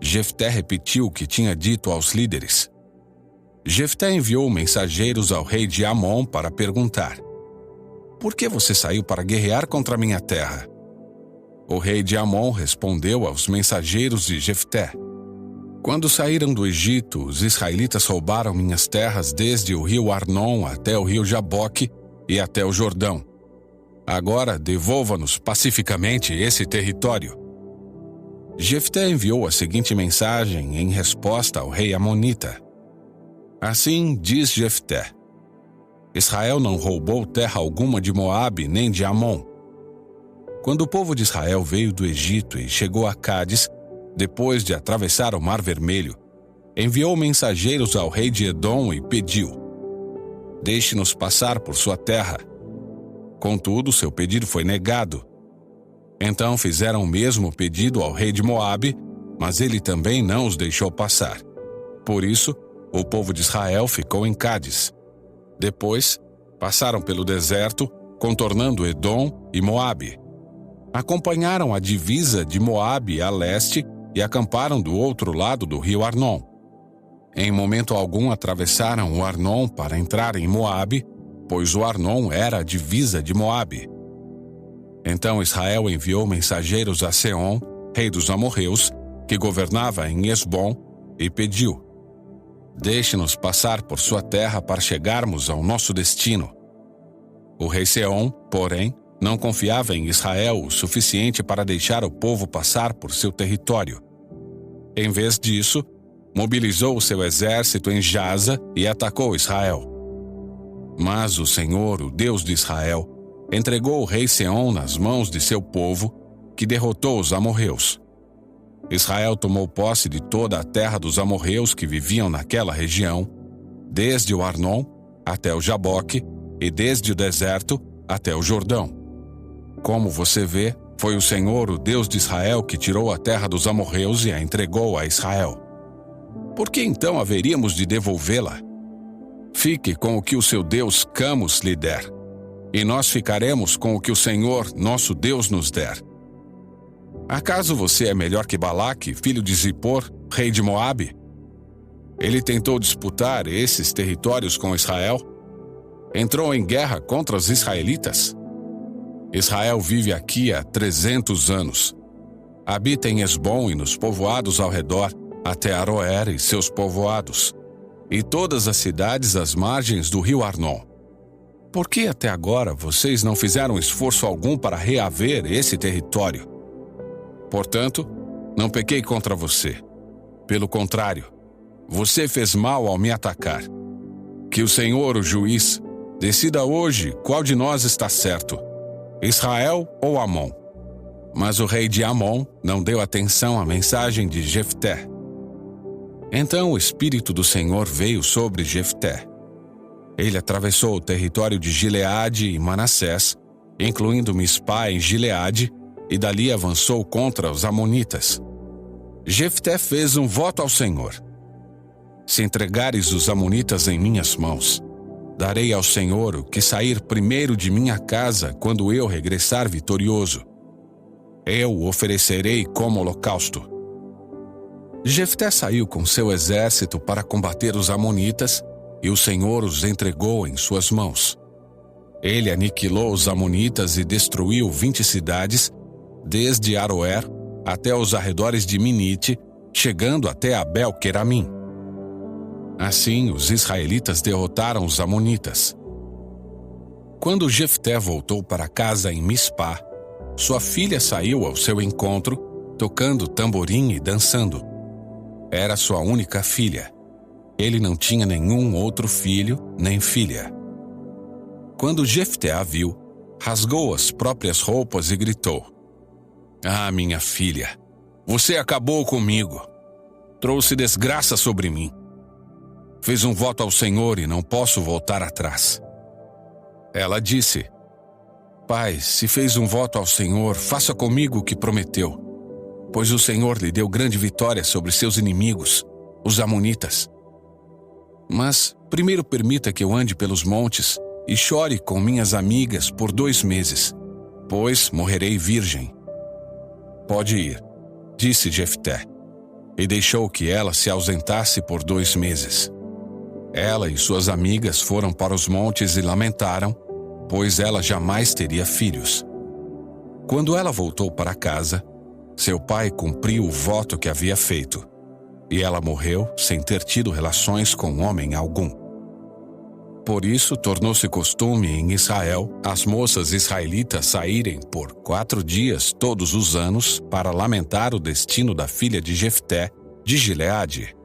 S1: Jefté repetiu o que tinha dito aos líderes. Jefté enviou mensageiros ao rei de Amon para perguntar: Por que você saiu para guerrear contra minha terra? O rei de Amon respondeu aos mensageiros de Jefté: Quando saíram do Egito, os israelitas roubaram minhas terras desde o rio Arnon até o rio Jaboque e até o Jordão. Agora devolva-nos pacificamente esse território. Jefté enviou a seguinte mensagem em resposta ao rei amonita: Assim diz Jefté: Israel não roubou terra alguma de Moabe nem de Amon. Quando o povo de Israel veio do Egito e chegou a Cádiz, depois de atravessar o Mar Vermelho, enviou mensageiros ao rei de Edom e pediu: Deixe-nos passar por sua terra. Contudo, seu pedido foi negado. Então fizeram o mesmo pedido ao rei de Moabe, mas ele também não os deixou passar. Por isso, o povo de Israel ficou em Cádiz. Depois, passaram pelo deserto, contornando Edom e Moabe. Acompanharam a divisa de Moabe a leste e acamparam do outro lado do rio Arnon. Em momento algum atravessaram o Arnon para entrar em Moabe, pois o Arnon era a divisa de Moabe. Então Israel enviou mensageiros a Seom, rei dos amorreus, que governava em Esbom, e pediu: Deixe-nos passar por sua terra para chegarmos ao nosso destino. O rei Seom, porém, não confiava em Israel o suficiente para deixar o povo passar por seu território. Em vez disso, mobilizou o seu exército em Jaza e atacou Israel. Mas o Senhor, o Deus de Israel, entregou o rei Seom nas mãos de seu povo, que derrotou os amorreus. Israel tomou posse de toda a terra dos amorreus que viviam naquela região, desde o Arnon até o Jaboque e desde o deserto até o Jordão. Como você vê, foi o Senhor, o Deus de Israel, que tirou a terra dos amorreus e a entregou a Israel. Por que então haveríamos de devolvê-la? Fique com o que o seu Deus Camus lhe der, e nós ficaremos com o que o Senhor, nosso Deus, nos der. Acaso você é melhor que Balaque, filho de Zippor, rei de Moabe? Ele tentou disputar esses territórios com Israel? Entrou em guerra contra os israelitas? Israel vive aqui há 300 anos. Habita em Esbom e nos povoados ao redor, até Aroer e seus povoados, e todas as cidades às margens do rio Arnon. Por que até agora vocês não fizeram esforço algum para reaver esse território? Portanto, não pequei contra você. Pelo contrário, você fez mal ao me atacar. Que o Senhor, o juiz, decida hoje qual de nós está certo, Israel ou Amon. Mas o rei de Amon não deu atenção à mensagem de Jefté. Então o Espírito do Senhor veio sobre Jefté. Ele atravessou o território de Gileade e Manassés, incluindo Mispá em Gileade, e dali avançou contra os amonitas. Jefté fez um voto ao Senhor: se entregares os amonitas em minhas mãos, darei ao Senhor o que sair primeiro de minha casa quando eu regressar vitorioso. Eu o oferecerei como holocausto. Jefté saiu com seu exército para combater os amonitas, e o Senhor os entregou em suas mãos. Ele aniquilou os amonitas e destruiu 20 cidades, desde Aroer até os arredores de Minite, chegando até Abel-Queramim. Assim, os israelitas derrotaram os amonitas. Quando Jefté voltou para casa em Mispá, sua filha saiu ao seu encontro, tocando tamborim e dançando. Era sua única filha. Ele não tinha nenhum outro filho nem filha. Quando Jefté a viu, rasgou as próprias roupas e gritou: "Ah, minha filha, você acabou comigo. Trouxe desgraça sobre mim. Fiz um voto ao Senhor e não posso voltar atrás." Ela disse: "Pai, se fez um voto ao Senhor, faça comigo o que prometeu, pois o Senhor lhe deu grande vitória sobre seus inimigos, os amonitas. Mas primeiro permita que eu ande pelos montes e chore com minhas amigas por 2 meses, pois morrerei virgem." "Pode ir", disse Jefté, e deixou que ela se ausentasse por 2 meses. Ela e suas amigas foram para os montes e lamentaram, pois ela jamais teria filhos. Quando ela voltou para casa, seu pai cumpriu o voto que havia feito, e ela morreu sem ter tido relações com homem algum. Por isso, tornou-se costume em Israel as moças israelitas saírem por 4 dias todos os anos para lamentar o destino da filha de Jefté, de Gileade.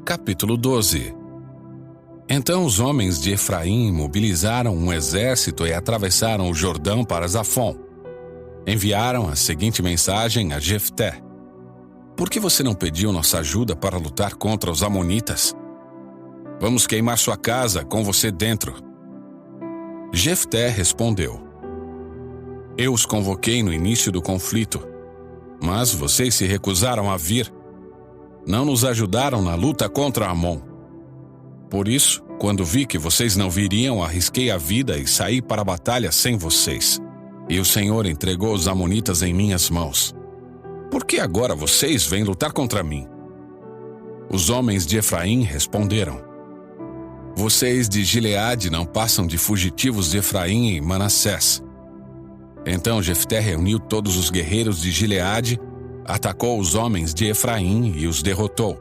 S1: Capítulo 12. Então os homens de Efraim mobilizaram um exército e atravessaram o Jordão para Zafon. Enviaram a seguinte mensagem a Jefté: "Por que você não pediu nossa ajuda para lutar contra os amonitas? Vamos queimar sua casa com você dentro." Jefté respondeu: "Eu os convoquei no início do conflito, mas vocês se recusaram a vir. Não nos ajudaram na luta contra Amon. Por isso, quando vi que vocês não viriam, arrisquei a vida e saí para a batalha sem vocês. E o Senhor entregou os amonitas em minhas mãos. Por que agora vocês vêm lutar contra mim?" Os homens de Efraim responderam: "Vocês de Gileade não passam de fugitivos de Efraim e Manassés." Então Jefté reuniu todos os guerreiros de Gileade, atacou os homens de Efraim e os derrotou.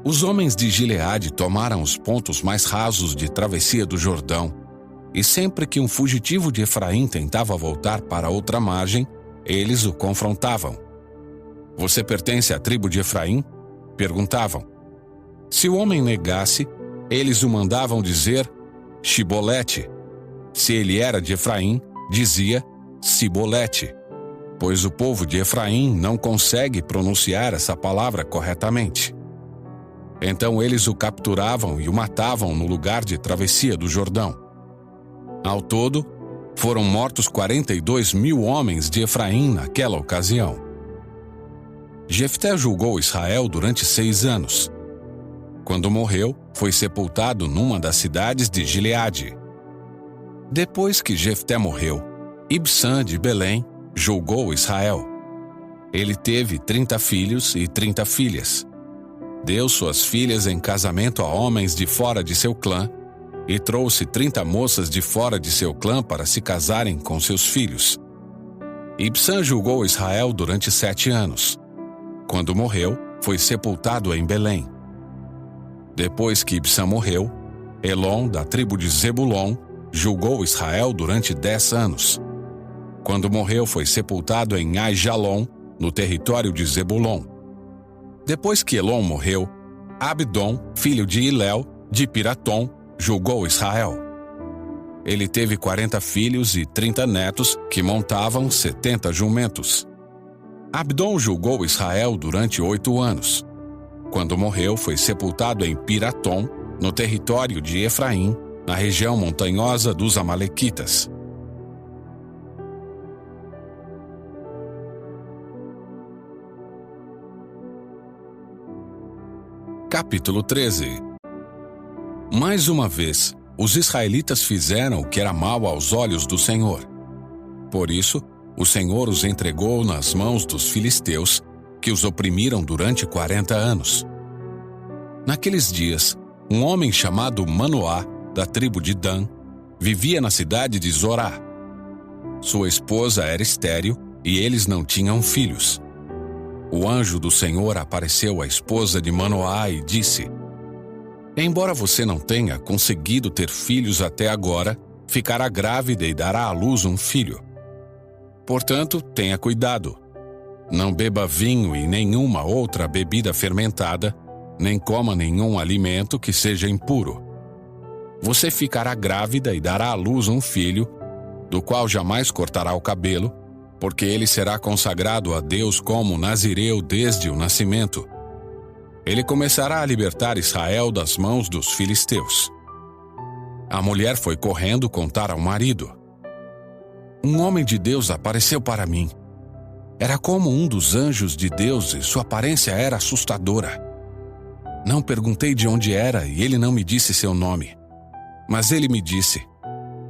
S1: Os homens de Gileade tomaram os pontos mais rasos de travessia do Jordão, e sempre que um fugitivo de Efraim tentava voltar para outra margem, eles o confrontavam. "Você pertence à tribo de Efraim?" perguntavam. Se o homem negasse, eles o mandavam dizer Shibolete. Se ele era de Efraim, dizia Sibolete, pois o povo de Efraim não consegue pronunciar essa palavra corretamente. Então eles o capturavam e o matavam no lugar de travessia do Jordão. Ao todo, foram mortos 42.000 homens de Efraim naquela ocasião. Jefté julgou Israel durante 6 anos. Quando morreu, foi sepultado numa das cidades de Gileade. Depois que Jefté morreu, Ibsã de Belém julgou Israel. Ele teve 30 filhos e 30 filhas. Deu suas filhas em casamento a homens de fora de seu clã e trouxe 30 moças de fora de seu clã para se casarem com seus filhos. Ibsã julgou Israel durante 7 anos. Quando morreu, foi sepultado em Belém. Depois que Ibsã morreu, Elon, da tribo de Zebulon, julgou Israel durante 10 anos. Quando morreu, foi sepultado em Aijalon, no território de Zebulon. Depois que Elon morreu, Abdon, filho de Hilel, de Piratom, julgou Israel. Ele teve 40 filhos e 30 netos que montavam 70 jumentos. Abdon julgou Israel durante 8 anos. Quando morreu, foi sepultado em Piratom, no território de Efraim, na região montanhosa dos Amalequitas. Capítulo 13. Mais uma vez, os israelitas fizeram o que era mal aos olhos do Senhor. Por isso, o Senhor os entregou nas mãos dos filisteus, que os oprimiram durante 40 anos. Naqueles dias, um homem chamado Manoá, da tribo de Dan, vivia na cidade de Zorá. Sua esposa era estéril e eles não tinham filhos. O anjo do Senhor apareceu à esposa de Manoá e disse: Embora você não tenha conseguido ter filhos até agora, ficará grávida e dará à luz um filho. Portanto, tenha cuidado. Não beba vinho e nenhuma outra bebida fermentada, nem coma nenhum alimento que seja impuro. Você ficará grávida e dará à luz um filho, do qual jamais cortará o cabelo, porque ele será consagrado a Deus como nazireu desde o nascimento. Ele começará a libertar Israel das mãos dos filisteus. A mulher foi correndo contar ao marido. Um homem de Deus apareceu para mim. Era como um dos anjos de Deus e sua aparência era assustadora. Não perguntei de onde era e ele não me disse seu nome. Mas ele me disse: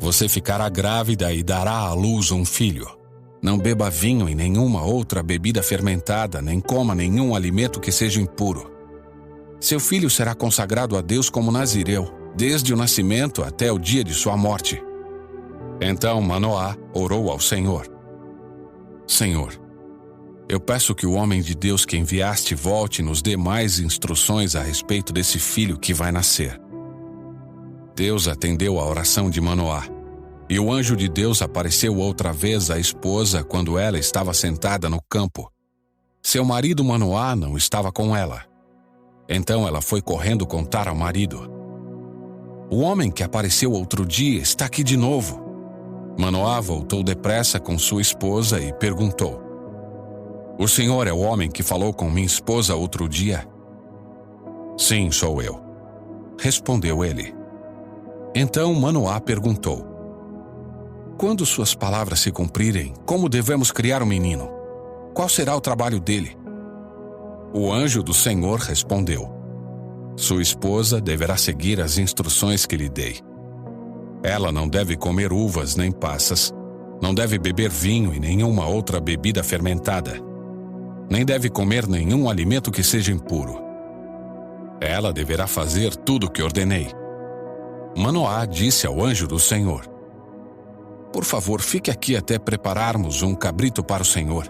S1: Você ficará grávida e dará à luz um filho. Não beba vinho e nenhuma outra bebida fermentada, nem coma nenhum alimento que seja impuro. Seu filho será consagrado a Deus como nazireu, desde o nascimento até o dia de sua morte. Então Manoá orou ao Senhor: Senhor, eu peço que o homem de Deus que enviaste volte e nos dê mais instruções a respeito desse filho que vai nascer. Deus atendeu a oração de Manoá. E o anjo de Deus apareceu outra vez à esposa quando ela estava sentada no campo. Seu marido Manoá não estava com ela. Então ela foi correndo contar ao marido: O homem que apareceu outro dia está aqui de novo. Manoá voltou depressa com sua esposa e perguntou: O senhor é o homem que falou com minha esposa outro dia? Sim, sou eu, respondeu ele. Então Manoá perguntou: Quando suas palavras se cumprirem, como devemos criar um menino? Qual será o trabalho dele? O anjo do Senhor respondeu: Sua esposa deverá seguir as instruções que lhe dei. Ela não deve comer uvas nem passas, não deve beber vinho e nenhuma outra bebida fermentada, nem deve comer nenhum alimento que seja impuro. Ela deverá fazer tudo o que ordenei. Manoá disse ao anjo do Senhor: Por favor, fique aqui até prepararmos um cabrito para o Senhor.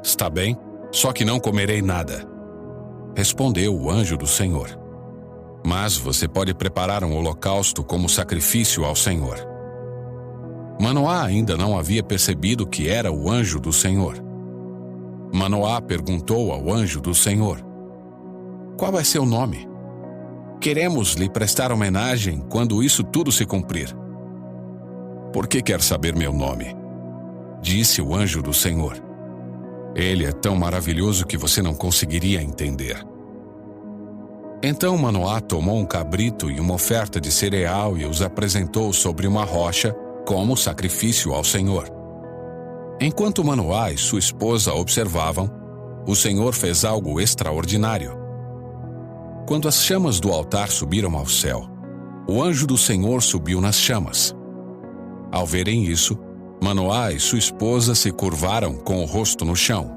S1: Está bem, só que não comerei nada, respondeu o anjo do Senhor. Mas você pode preparar um holocausto como sacrifício ao Senhor. Manoá ainda não havia percebido que era o anjo do Senhor. Manoá perguntou ao anjo do Senhor: Qual é seu nome? Queremos lhe prestar homenagem quando isso tudo se cumprir. Por que quer saber meu nome? Disse o anjo do Senhor. Ele é tão maravilhoso que você não conseguiria entender. Então Manoá tomou um cabrito e uma oferta de cereal e os apresentou sobre uma rocha como sacrifício ao Senhor. Enquanto Manoá e sua esposa observavam, o Senhor fez algo extraordinário. Quando as chamas do altar subiram ao céu, o anjo do Senhor subiu nas chamas. Ao verem isso, Manoá e sua esposa se curvaram com o rosto no chão.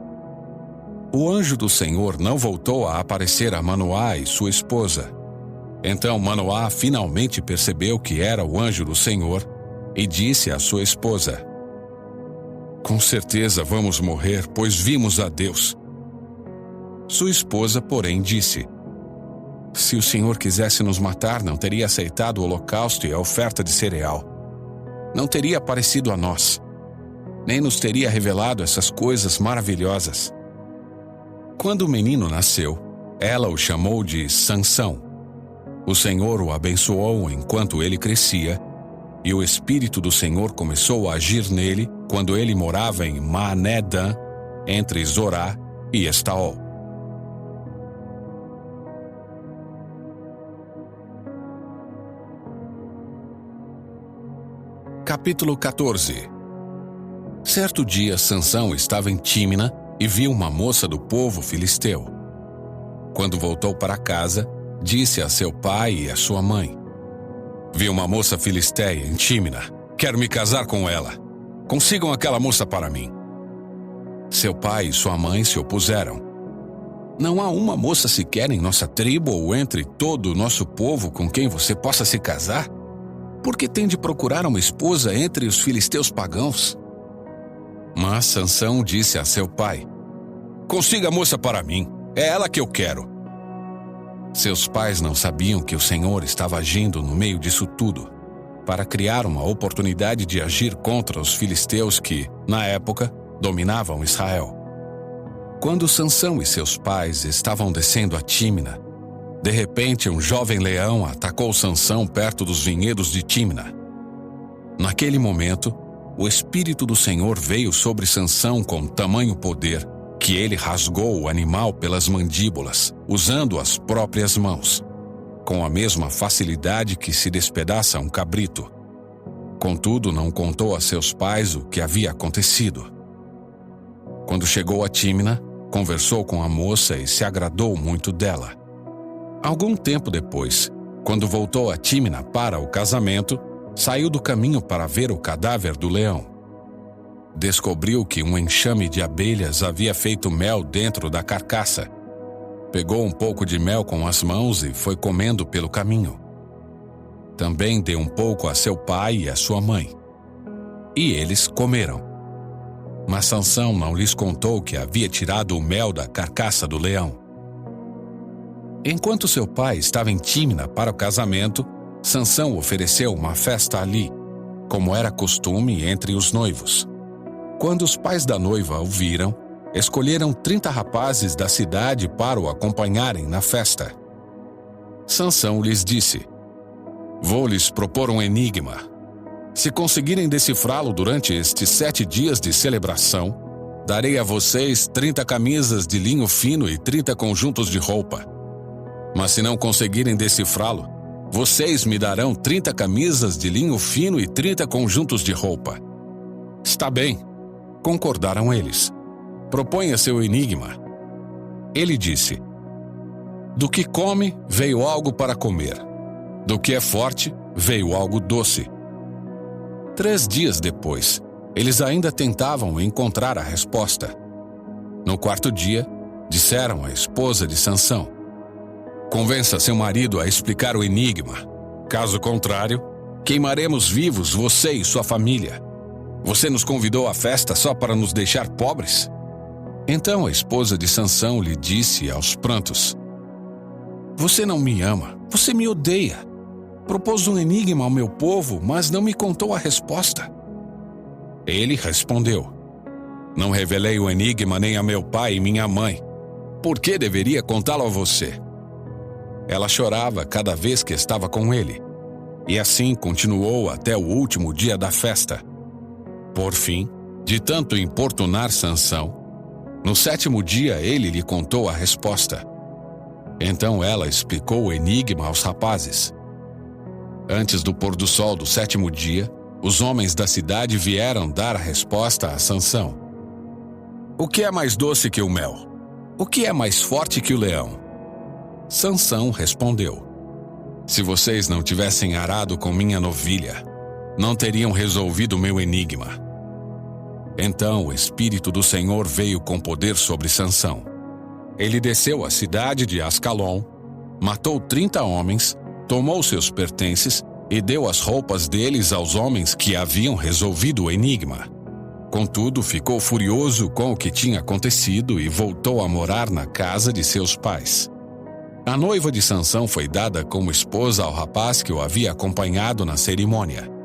S1: O anjo do Senhor não voltou a aparecer a Manoá e sua esposa. Então Manoá finalmente percebeu que era o anjo do Senhor e disse à sua esposa: Com certeza vamos morrer, pois vimos a Deus. Sua esposa, porém, disse: Se o Senhor quisesse nos matar, não teria aceitado o holocausto e a oferta de cereal. Não teria aparecido a nós, nem nos teria revelado essas coisas maravilhosas. Quando o menino nasceu, ela o chamou de Sansão. O Senhor o abençoou enquanto ele crescia, e o Espírito do Senhor começou a agir nele quando ele morava em Maané-Dan, entre Zorá e Estaol. Capítulo 14. Certo dia, Sansão estava em Tímina e viu uma moça do povo filisteu. Quando voltou para casa, disse a seu pai e a sua mãe: Vi uma moça filisteia em Tímina. Quero me casar com ela. Consigam aquela moça para mim. Seu pai e sua mãe se opuseram. Não há uma moça sequer em nossa tribo ou entre todo o nosso povo com quem você possa se casar? Por que tem de procurar uma esposa entre os filisteus pagãos? Mas Sansão disse a seu pai: Consiga a moça para mim, é ela que eu quero. Seus pais não sabiam que o Senhor estava agindo no meio disso tudo, para criar uma oportunidade de agir contra os filisteus que, na época, dominavam Israel. Quando Sansão e seus pais estavam descendo a Tímina, de repente um jovem leão atacou Sansão perto dos vinhedos de Tímina. Naquele momento, o Espírito do Senhor veio sobre Sansão com tamanho poder que ele rasgou o animal pelas mandíbulas, usando as próprias mãos, com a mesma facilidade que se despedaça um cabrito. Contudo, não contou a seus pais o que havia acontecido. Quando chegou a Tímina, conversou com a moça e se agradou muito dela. Algum tempo depois, quando voltou a Tímina para o casamento, saiu do caminho para ver o cadáver do leão. Descobriu que um enxame de abelhas havia feito mel dentro da carcaça. Pegou um pouco de mel com as mãos e foi comendo pelo caminho. Também deu um pouco a seu pai e a sua mãe. E eles comeram. Mas Sansão não lhes contou que havia tirado o mel da carcaça do leão. Enquanto seu pai estava em Tímina para o casamento, Sansão ofereceu uma festa ali, como era costume entre os noivos. Quando os pais da noiva o viram, escolheram 30 rapazes da cidade para o acompanharem na festa. Sansão lhes disse: Vou lhes propor um enigma. Se conseguirem decifrá-lo durante estes 7 dias de celebração, darei a vocês 30 camisas de linho fino e 30 conjuntos de roupa. Mas se não conseguirem decifrá-lo, vocês me darão 30 camisas de linho fino e 30 conjuntos de roupa. Está bem, concordaram eles. Proponha seu enigma. Ele disse: Do que come, veio algo para comer. Do que é forte, veio algo doce. 3 dias depois, eles ainda tentavam encontrar a resposta. No 4º dia, disseram à esposa de Sansão: Convença seu marido a explicar o enigma. Caso contrário, queimaremos vivos você e sua família. Você nos convidou à festa só para nos deixar pobres? Então a esposa de Sansão lhe disse aos prantos: Você não me ama, você me odeia. Propôs um enigma ao meu povo, mas não me contou a resposta. Ele respondeu: Não revelei o enigma nem a meu pai e minha mãe. Por que deveria contá-lo a você? Ela chorava cada vez que estava com ele, e assim continuou até o último dia da festa. Por fim, de tanto importunar Sansão, no 7º dia ele lhe contou a resposta. Então ela explicou o enigma aos rapazes. Antes do pôr do sol do 7º dia, os homens da cidade vieram dar a resposta a Sansão. O que é mais doce que o mel? O que é mais forte que o leão? Sansão respondeu: Se vocês não tivessem arado com minha novilha, não teriam resolvido o meu enigma. Então o Espírito do Senhor veio com poder sobre Sansão. Ele desceu à cidade de Ascalon, matou 30 homens, tomou seus pertences e deu as roupas deles aos homens que haviam resolvido o enigma. Contudo, ficou furioso com o que tinha acontecido e voltou a morar na casa de seus pais. A noiva de Sansão foi dada como esposa ao rapaz que o havia acompanhado na cerimônia.